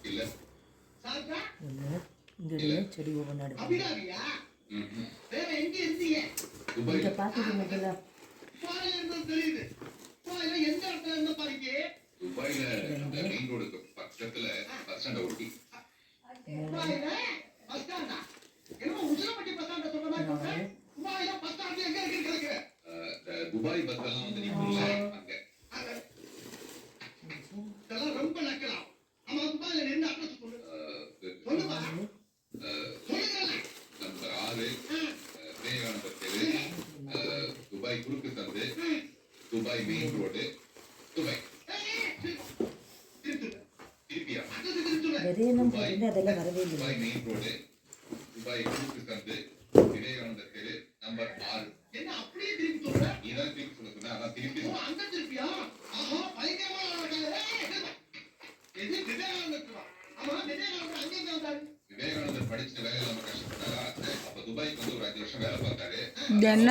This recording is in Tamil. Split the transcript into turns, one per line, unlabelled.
இல்ல
இந்த செடி ஒவ்வொன்று
அபிராமியா வேற எங்க இருந்தீங்க
இங்கே பார்த்துட்டு முதல்ல
தெரியுது எந்த இடத்துல இருந்த பாருங்க
துபாயில மெயின் ரோடுக்கு பக்கத்துல பஸ் ஸ்டாண்ட ஒட்டி
துபாயில பஸ் ஸ்டாண்டா என்னமோ உசிலம்பட்டி பஸ் ஸ்டாண்ட சொல்ற மாதிரி சொல்றேன் துபாயில பஸ் ஸ்டாண்ட் எங்க இருக்கு கிடக்குற
துபாய் பஸ் எல்லாம் வந்து நிக்கும்ல அங்க
இதெல்லாம் ரொம்ப நக்கலாம் ஆமா துபாயில நின்று அட்ரஸ் சொல்லு சொல்லுப்பா சொல்லுங்க
நம்பர் 6 விவேகானந்தர் தெரு துபாய் குறுக்கு சந்து துபாய் மெயின் ரோடு துபாய் திருப்பியா
விதையெல்லாம் போட்டு அதெல்லாம் வரவே இல்லை.
துபாய் மெயின் ரோடு துபாய் குறுக்கு சந்து விவேகானந்தர் தெரு நம்பர் 6
என்ன அப்படியே திருப்பி சொல்ற
நீதான் திருப்பி சொல்ல சொன்ன அதான் திருப்பி
ஓ அங்க திருப்பியா ஆஹா பயங்கரமா நடக்குது எது விவேகானந்தர் ஆமா விவேகானந்தர் அங்க எங்க வந்தாரு
விவேகானந்தர் படிச்சுட்டு வேலை இல்லாம கஷ்டப்பட்டாரா அப்ப துபாய்க்கு வந்து ஒரு 5 வருஷம் வேலை பார்த்தாரு
என்ன